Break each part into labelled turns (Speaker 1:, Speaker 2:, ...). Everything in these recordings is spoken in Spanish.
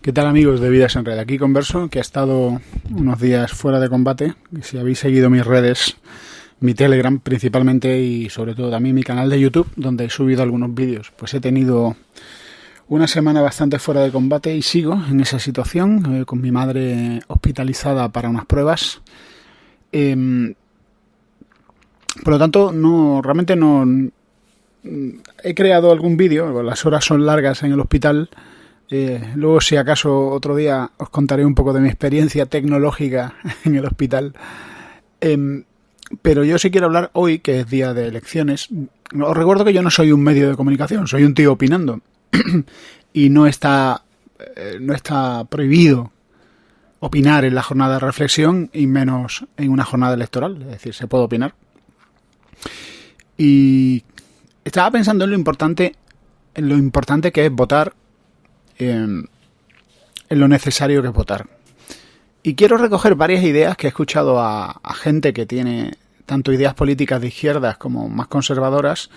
Speaker 1: ¿Qué tal, amigos de Vidas en Red? Aquí converso, que ha estado unos días fuera de combate. Y si habéis seguido mis redes, mi Telegram principalmente y sobre todo también mi canal de YouTube, donde he subido algunos vídeos, pues he tenido una semana bastante fuera de combate y sigo en esa situación, con mi madre hospitalizada para unas pruebas. Por lo tanto, realmente no he creado algún vídeo, las horas son largas en el hospital. Luego, si acaso otro día os contaré un poco de mi experiencia tecnológica en el hospital. Pero yo sí quiero hablar hoy, que es día de elecciones. Os recuerdo que yo no soy un medio de comunicación, soy un tío opinando. Y no está prohibido opinar en la jornada de reflexión y menos en una jornada electoral. Es decir, se puede opinar. Y estaba pensando en lo importante que es votar, en lo necesario que es votar. Y quiero recoger varias ideas que he escuchado a gente que tiene tanto ideas políticas de izquierdas como más conservadoras,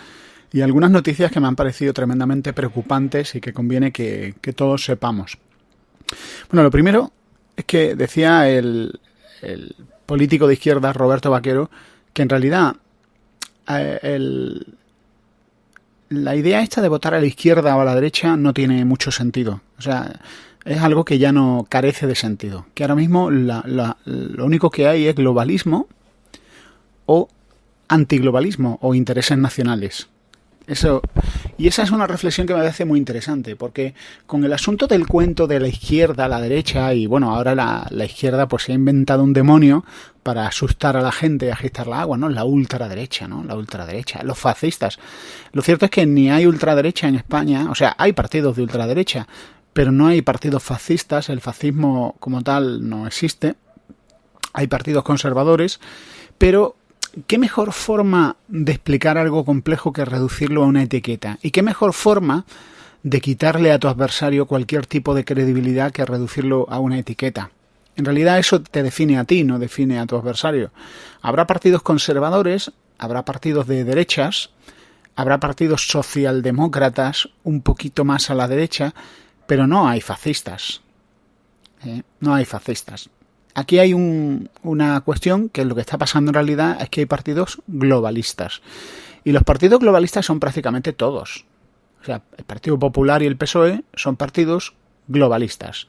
Speaker 1: y algunas noticias que me han parecido tremendamente preocupantes y que conviene que todos sepamos. Bueno, lo primero es que decía el político de izquierdas Roberto Vaquero que en realidad la idea esta de votar a la izquierda o a la derecha no tiene mucho sentido. O sea, es algo que ya no carece de sentido. Que ahora mismo lo único que hay es globalismo o antiglobalismo o intereses nacionales. Y esa es una reflexión que me parece muy interesante, porque con el asunto del cuento de la izquierda, la derecha, y bueno, ahora la izquierda pues se ha inventado un demonio para asustar a la gente y agitar la agua, ¿no? La ultraderecha, ¿no? La ultraderecha, los fascistas. Lo cierto es que ni hay ultraderecha en España, o sea, hay partidos de ultraderecha, pero no hay partidos fascistas, el fascismo como tal no existe. Hay partidos conservadores, pero ¿qué mejor forma de explicar algo complejo que reducirlo a una etiqueta? ¿Y qué mejor forma de quitarle a tu adversario cualquier tipo de credibilidad que reducirlo a una etiqueta? En realidad eso te define a ti, no define a tu adversario. Habrá partidos conservadores, habrá partidos de derechas, habrá partidos socialdemócratas un poquito más a la derecha, pero no hay fascistas. No hay fascistas. Aquí hay una cuestión que lo que está pasando en realidad es que hay partidos globalistas. Y los partidos globalistas son prácticamente todos. O sea, el Partido Popular y el PSOE son partidos globalistas.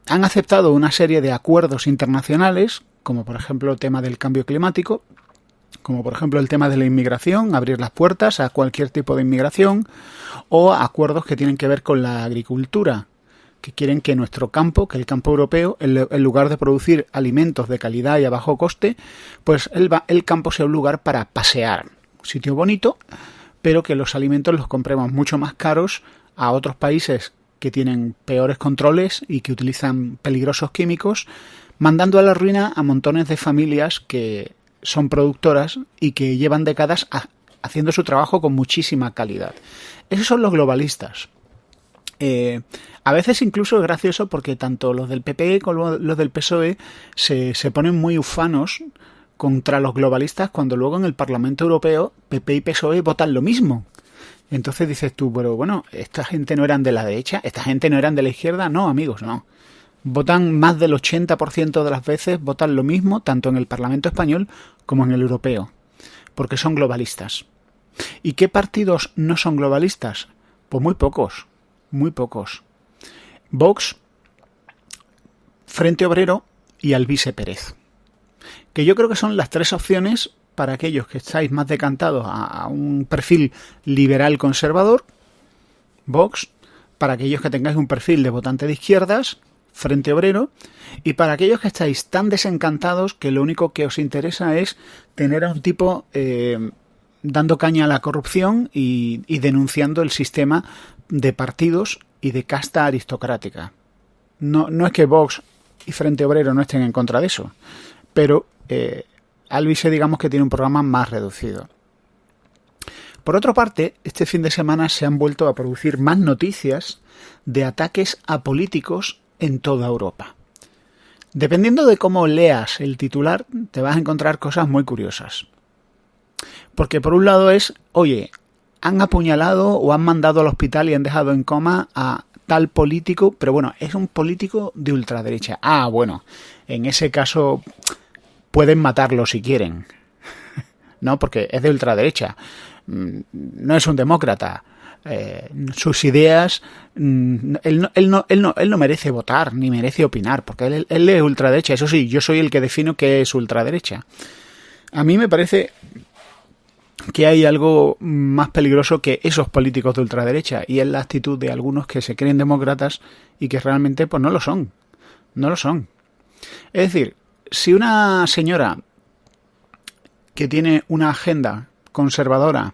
Speaker 1: Han aceptado una serie de acuerdos internacionales, como por ejemplo el tema del cambio climático, como por ejemplo el tema de la inmigración, abrir las puertas a cualquier tipo de inmigración, o acuerdos que tienen que ver con la agricultura, que quieren que nuestro campo, que el campo europeo, en lugar de producir alimentos de calidad y a bajo coste, pues el campo sea un lugar para pasear. Un sitio bonito, pero que los alimentos los compremos mucho más caros a otros países que tienen peores controles y que utilizan peligrosos químicos, mandando a la ruina a montones de familias que son productoras y que llevan décadas haciendo su trabajo con muchísima calidad. Esos son los globalistas. A veces incluso es gracioso porque tanto los del PP como los del PSOE se ponen muy ufanos contra los globalistas cuando luego en el Parlamento Europeo PP y PSOE votan lo mismo. Entonces dices tú, pero bueno, ¿esta gente no eran de la derecha? ¿Esta gente no eran de la izquierda? No, amigos, no. Votan más del 80% de las veces, votan lo mismo tanto en el Parlamento español como en el europeo, porque son globalistas. ¿Y qué partidos no son globalistas? Pues muy pocos. Muy pocos. Vox, Frente Obrero y Alvise Pérez. Que yo creo que son las tres opciones para aquellos que estáis más decantados a un perfil liberal conservador, Vox, para aquellos que tengáis un perfil de votante de izquierdas, Frente Obrero, y para aquellos que estáis tan desencantados que lo único que os interesa es tener a un tipo dando caña a la corrupción y denunciando el sistema de partidos y de casta aristocrática. No es que Vox y Frente Obrero no estén en contra de eso, pero Alvise digamos que tiene un programa más reducido. Por otra parte, este fin de semana se han vuelto a producir más noticias de ataques a políticos en toda Europa. Dependiendo de cómo leas el titular, te vas a encontrar cosas muy curiosas. Porque por un lado es, oye, han apuñalado o han mandado al hospital y han dejado en coma a tal político, pero bueno, es un político de ultraderecha. Ah, bueno, en ese caso pueden matarlo si quieren, ¿no? Porque es de ultraderecha, no es un demócrata. Sus ideas, él no merece votar ni merece opinar, porque él es ultraderecha. Eso sí, yo soy el que defino qué es ultraderecha. A mí me parece que hay algo más peligroso que esos políticos de ultraderecha, y es la actitud de algunos que se creen demócratas y que realmente pues no lo son. No lo son. Es decir, si una señora que tiene una agenda conservadora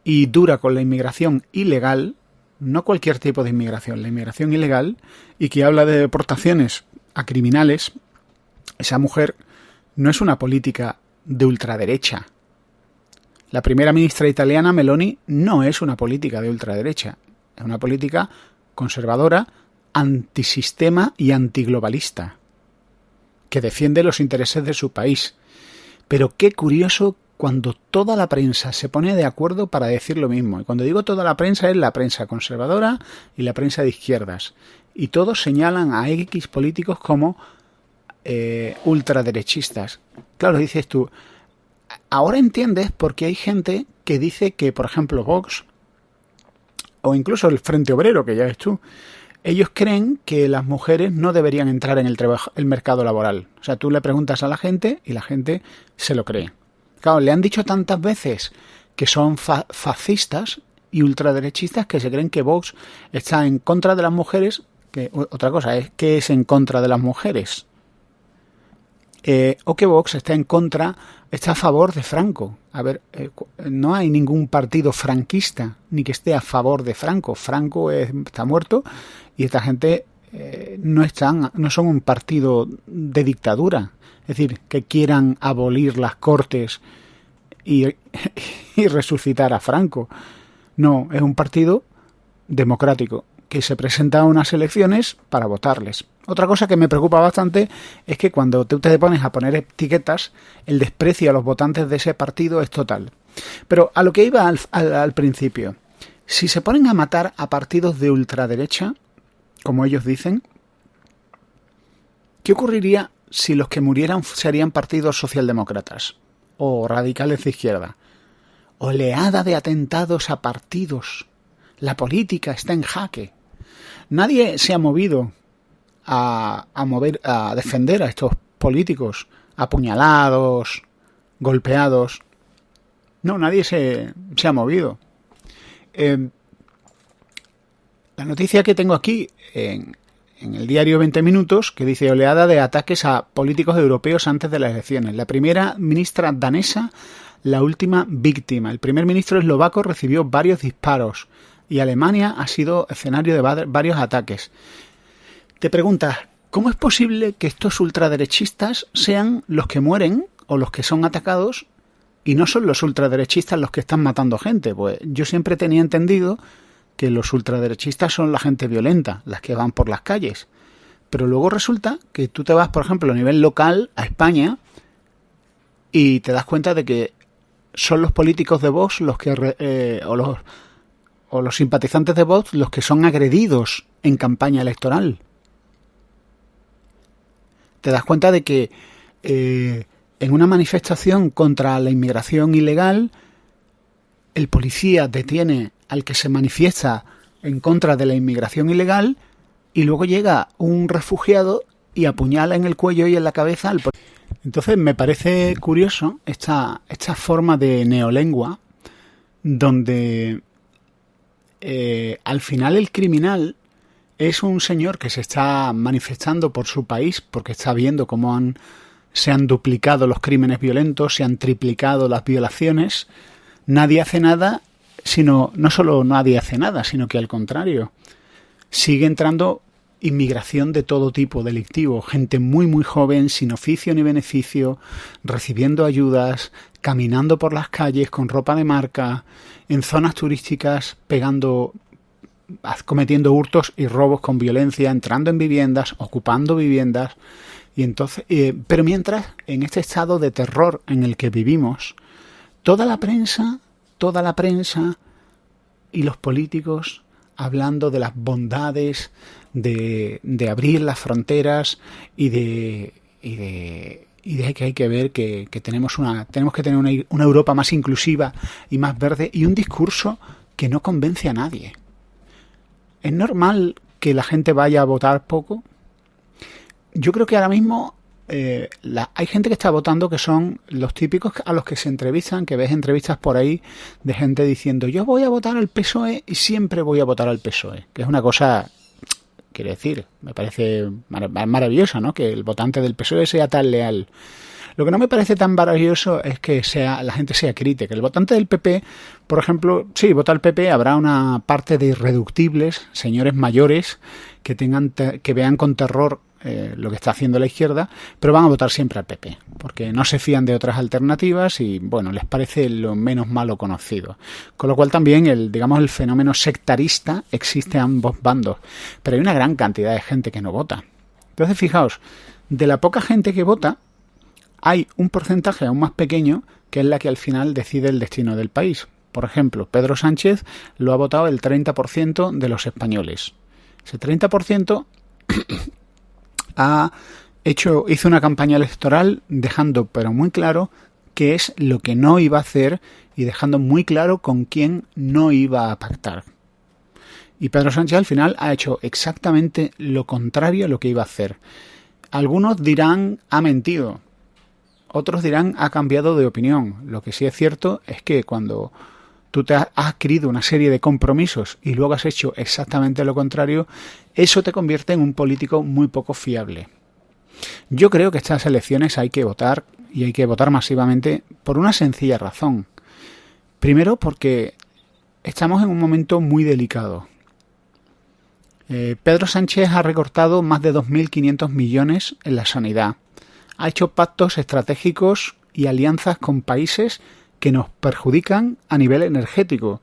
Speaker 1: y dura con la inmigración ilegal, no cualquier tipo de inmigración, la inmigración ilegal, y que habla de deportaciones a criminales, esa mujer no es una política de ultraderecha. La primera ministra italiana, Meloni, no es una política de ultraderecha, es una política conservadora, antisistema y antiglobalista, que defiende los intereses de su país. Pero qué curioso cuando toda la prensa se pone de acuerdo para decir lo mismo. Y cuando digo toda la prensa es la prensa conservadora y la prensa de izquierdas. Y todos señalan a X políticos como ultraderechistas. Claro, dices tú, ahora entiendes por qué hay gente que dice que, por ejemplo, Vox, o incluso el Frente Obrero, que ya ves tú, ellos creen que las mujeres no deberían entrar en el mercado laboral. O sea, tú le preguntas a la gente y la gente se lo cree. Claro, le han dicho tantas veces que son fascistas y ultraderechistas que se creen que Vox está en contra de las mujeres. Que otra cosa es que es en contra de las mujeres. O que Vox está a favor de Franco. A ver, no hay ningún partido franquista ni que esté a favor de Franco. Franco está muerto y esta gente no son un partido de dictadura. Es decir, que quieran abolir las Cortes y resucitar a Franco. No, es un partido democrático que se presenta a unas elecciones para votarles. Otra cosa que me preocupa bastante es que cuando tú te pones a poner etiquetas, el desprecio a los votantes de ese partido es total. Pero a lo que iba al principio, si se ponen a matar a partidos de ultraderecha, como ellos dicen, ¿qué ocurriría si los que murieran serían partidos socialdemócratas o radicales de izquierda? Oleada de atentados a partidos. La política está en jaque. Nadie se ha movido a defender a estos políticos apuñalados, golpeados. No, nadie se ha movido. La noticia que tengo aquí en el diario 20 Minutos, que dice oleada de ataques a políticos europeos antes de las elecciones. La primera ministra danesa, la última víctima. El primer ministro eslovaco recibió varios disparos y Alemania ha sido escenario de varios ataques. Te preguntas, ¿cómo es posible que estos ultraderechistas sean los que mueren o los que son atacados y no son los ultraderechistas los que están matando gente? Pues yo siempre tenía entendido que los ultraderechistas son la gente violenta, las que van por las calles. Pero luego resulta que tú te vas, por ejemplo, a nivel local, a España, y te das cuenta de que son los políticos de Vox los que o los simpatizantes de Vox los que son agredidos en campaña electoral. Te das cuenta de que en una manifestación contra la inmigración ilegal, el policía detiene al que se manifiesta en contra de la inmigración ilegal y luego llega un refugiado y apuñala en el cuello y en la cabeza al policía. Entonces me parece curioso esta forma de neolengua donde al final el criminal es un señor que se está manifestando por su país porque está viendo cómo se han duplicado los crímenes violentos, se han triplicado las violaciones. Nadie hace nada, no solo nadie hace nada, sino que al contrario, sigue entrando inmigración de todo tipo delictivo, gente muy muy joven, sin oficio ni beneficio, recibiendo ayudas, caminando por las calles con ropa de marca, en zonas turísticas, cometiendo hurtos y robos con violencia, entrando en viviendas, ocupando viviendas. Y entonces, pero mientras, en este estado de terror en el que vivimos, toda la prensa y los políticos hablando de las bondades de abrir las fronteras y de que hay que ver que tenemos que tener una Europa más inclusiva y más verde, y un discurso que no convence a nadie. ¿Es normal que la gente vaya a votar poco? Yo creo que ahora mismo hay gente que está votando que son los típicos a los que se entrevistan, que ves entrevistas por ahí de gente diciendo yo voy a votar al PSOE y siempre voy a votar al PSOE, que es una cosa, quiero decir, me parece maravillosa, ¿no? Que el votante del PSOE sea tan leal. Lo que no me parece tan maravilloso es que la gente sea crítica. El votante del PP, por ejemplo, sí, vota al PP, habrá una parte de irreductibles, señores mayores, que vean con terror lo que está haciendo la izquierda, pero van a votar siempre al PP, porque no se fían de otras alternativas y, bueno, les parece lo menos malo conocido. Con lo cual también el fenómeno sectarista existe a ambos bandos, pero hay una gran cantidad de gente que no vota. Entonces, fijaos, de la poca gente que vota, hay un porcentaje aún más pequeño que es la que al final decide el destino del país. Por ejemplo, Pedro Sánchez lo ha votado el 30% de los españoles. Ese 30% hizo una campaña electoral dejando pero muy claro qué es lo que no iba a hacer y dejando muy claro con quién no iba a pactar. Y Pedro Sánchez al final ha hecho exactamente lo contrario a lo que iba a hacer. Algunos dirán ha mentido, otros dirán ha cambiado de opinión. Lo que sí es cierto es que cuando tú te has adquirido una serie de compromisos y luego has hecho exactamente lo contrario, eso te convierte en un político muy poco fiable. Yo creo que estas elecciones hay que votar, y hay que votar masivamente, por una sencilla razón. Primero, porque estamos en un momento muy delicado. Pedro Sánchez ha recortado más de 2.500 millones en la sanidad. Ha hecho pactos estratégicos y alianzas con países que nos perjudican a nivel energético.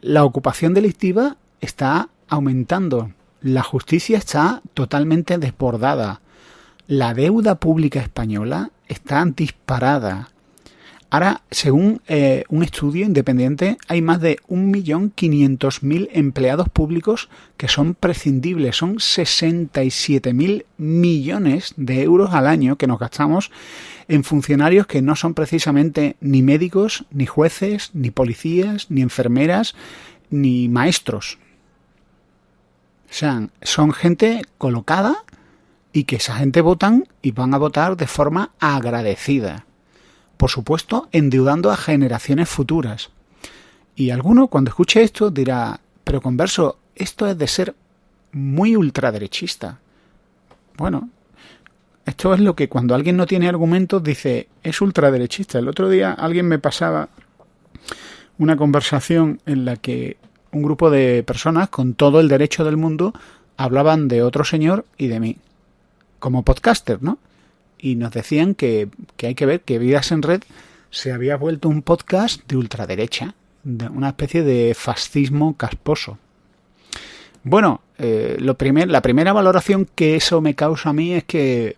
Speaker 1: La ocupación delictiva está aumentando. La justicia está totalmente desbordada. La deuda pública española está disparada. Ahora, según un estudio independiente, hay más de 1.500.000 empleados públicos que son prescindibles. Son 67.000 millones de euros al año que nos gastamos en funcionarios que no son precisamente ni médicos, ni jueces, ni policías, ni enfermeras, ni maestros. O sea, son gente colocada y que esa gente votan y van a votar de forma agradecida. Por supuesto, endeudando a generaciones futuras. Y alguno, cuando escuche esto, dirá, pero Converso, esto es de ser muy ultraderechista. Bueno, esto es lo que cuando alguien no tiene argumentos dice, es ultraderechista. El otro día alguien me pasaba una conversación en la que un grupo de personas con todo el derecho del mundo hablaban de otro señor y de mí, como podcaster, ¿no? Y nos decían que hay que ver que Vidas en Red se había vuelto un podcast de ultraderecha, de una especie de fascismo casposo. Bueno, la primera valoración que eso me causa a mí es que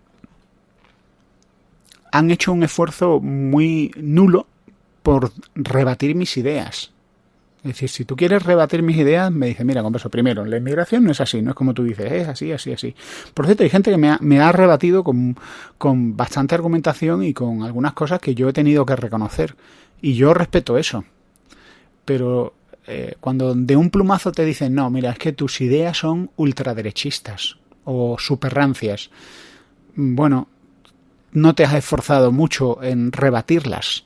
Speaker 1: han hecho un esfuerzo muy nulo por rebatir mis ideas. Es decir, si tú quieres rebatir mis ideas, me dice, mira, Converso, primero, la inmigración no es así, no es como tú dices, es así, así, así. Por cierto, hay gente que me ha rebatido con bastante argumentación y con algunas cosas que yo he tenido que reconocer. Y yo respeto eso. Pero cuando de un plumazo te dicen, no, mira, es que tus ideas son ultraderechistas o superrancias, bueno, no te has esforzado mucho en rebatirlas.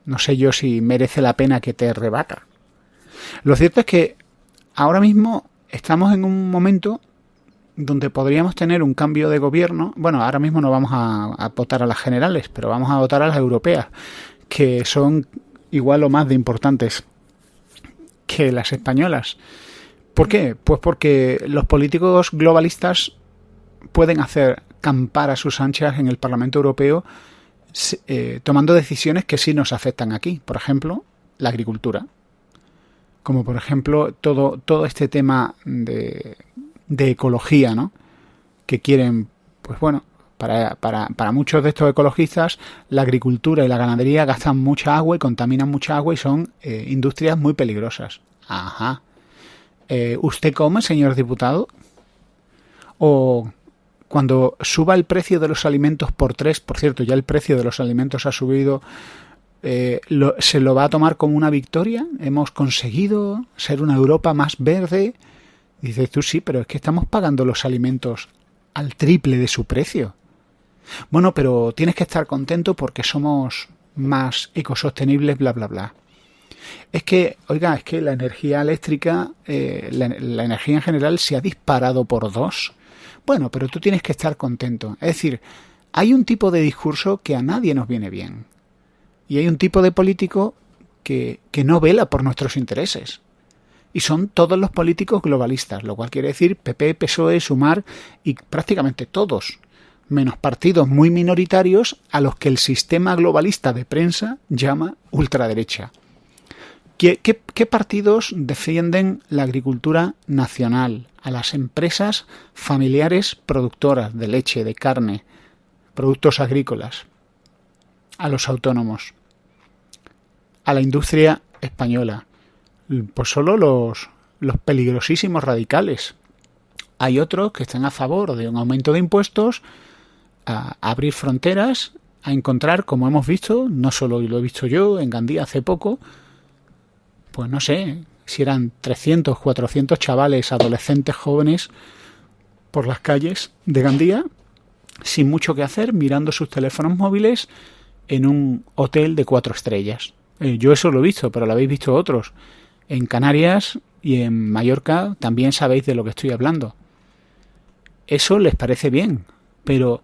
Speaker 1: No sé yo si merece la pena que te rebata. Lo cierto es que ahora mismo estamos en un momento donde podríamos tener un cambio de gobierno. Bueno, ahora mismo no vamos a votar a las generales, pero vamos a votar a las europeas, que son igual o más de importantes que las españolas. ¿Por qué? Pues porque los políticos globalistas pueden hacer campar a sus anchas en el Parlamento Europeo tomando decisiones que sí nos afectan aquí. Por ejemplo, la agricultura. Como por ejemplo todo este tema de ecología, ¿no? Que quieren, pues bueno, para muchos de estos ecologistas, la agricultura y la ganadería gastan mucha agua y contaminan mucha agua y son industrias muy peligrosas. Ajá. ¿Usted come, señor diputado? O cuando suba el precio de los alimentos por 3, por cierto, ya el precio de los alimentos ha subido, ¿se lo va a tomar como una victoria? ¿Hemos conseguido ser una Europa más verde? Y dices tú, sí, pero es que estamos pagando los alimentos al triple de su precio. Bueno, pero tienes que estar contento porque somos más ecosostenibles, bla, bla, bla. Es que, oiga, es que la energía eléctrica, la energía en general se ha disparado por 2. Bueno, pero tú tienes que estar contento. Es decir, hay un tipo de discurso que a nadie nos viene bien. Y hay un tipo de político que no vela por nuestros intereses. Y son todos los políticos globalistas, lo cual quiere decir PP, PSOE, Sumar y prácticamente todos, menos partidos muy minoritarios a los que el sistema globalista de prensa llama ultraderecha. ¿Qué partidos defienden la agricultura nacional, a las empresas familiares productoras de leche, de carne, productos agrícolas, a los autónomos, a la industria española? Pues solo los peligrosísimos radicales. Hay otros que están a favor de un aumento de impuestos, a abrir fronteras, a encontrar, como hemos visto, no solo lo he visto yo en Gandía hace poco, pues no sé, si eran 300, 400 chavales, adolescentes jóvenes por las calles de Gandía, sin mucho que hacer, mirando sus teléfonos móviles en un hotel de 4 estrellas. Yo eso lo he visto, pero lo habéis visto otros. En Canarias y en Mallorca también sabéis de lo que estoy hablando. Eso les parece bien, pero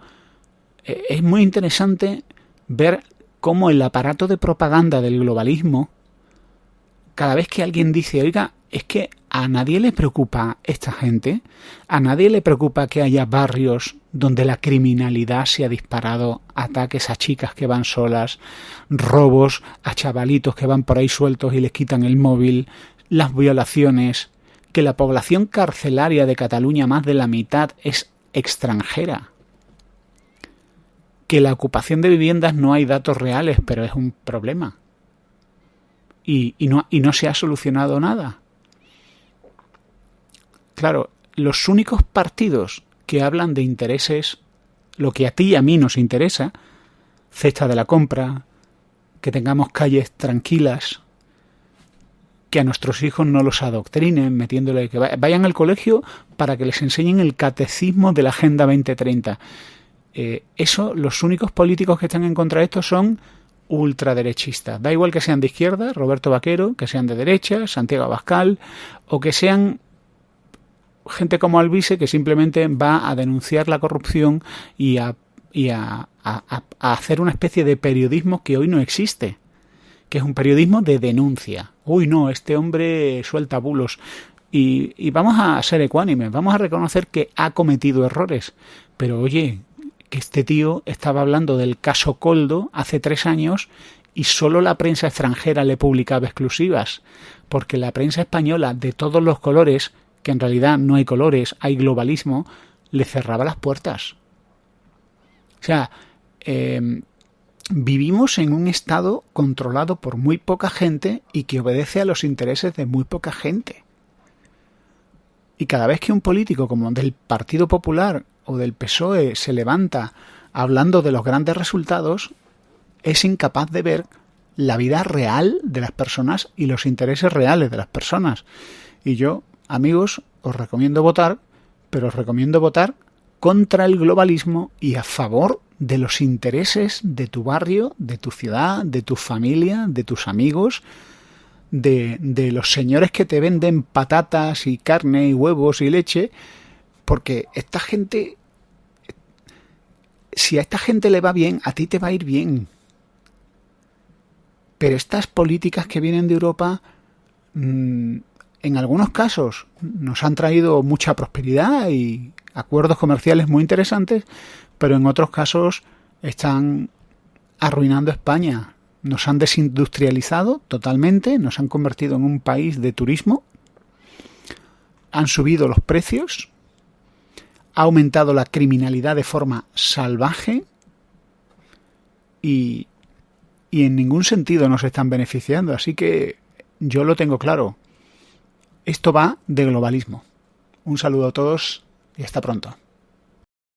Speaker 1: es muy interesante ver cómo el aparato de propaganda del globalismo, cada vez que alguien dice, oiga, es que a nadie le preocupa esta gente, a nadie le preocupa que haya barrios donde la criminalidad se ha disparado, ataques a chicas que van solas, robos a chavalitos que van por ahí sueltos y les quitan el móvil, las violaciones, que la población carcelaria de Cataluña, más de la mitad, es extranjera, que la ocupación de viviendas no hay datos reales, pero es un problema. Y no se ha solucionado nada. Claro, los únicos partidos que hablan de intereses, lo que a ti y a mí nos interesa, cesta de la compra, que tengamos calles tranquilas, que a nuestros hijos no los adoctrinen, metiéndole que vayan al colegio para que les enseñen el catecismo de la Agenda 2030. Eso, los únicos políticos que están en contra de esto son ultraderechistas. Da igual que sean de izquierda, Roberto Vaquero, que sean de derecha, Santiago Abascal, o que sean gente como Alvise, que simplemente va a denunciar la corrupción y a hacer una especie de periodismo que hoy no existe, que es un periodismo de denuncia. Uy, no, este hombre suelta bulos. Y vamos a ser ecuánimes, vamos a reconocer que ha cometido errores, pero oye, que este tío estaba hablando del caso Coldo hace 3 años y solo la prensa extranjera le publicaba exclusivas, porque la prensa española de todos los colores, que en realidad no hay colores, hay globalismo, le cerraba las puertas. O sea, vivimos en un estado controlado por muy poca gente y que obedece a los intereses de muy poca gente. Y cada vez que un político como del Partido Popular o del PSOE se levanta hablando de los grandes resultados, es incapaz de ver la vida real de las personas y los intereses reales de las personas. Y yo, amigos, os recomiendo votar, pero os recomiendo votar contra el globalismo y a favor de los intereses de tu barrio, de tu ciudad, de tu familia, de tus amigos, de los señores que te venden patatas y carne y huevos y leche, porque esta gente, si a esta gente le va bien, a ti te va a ir bien. Pero estas políticas que vienen de Europa, en algunos casos nos han traído mucha prosperidad y acuerdos comerciales muy interesantes, pero en otros casos están arruinando España. Nos han desindustrializado totalmente, nos han convertido en un país de turismo, han subido los precios, ha aumentado la criminalidad de forma salvaje y en ningún sentido nos están beneficiando. Así que yo lo tengo claro. esto va de globalismo. Un saludo a todos y hasta pronto.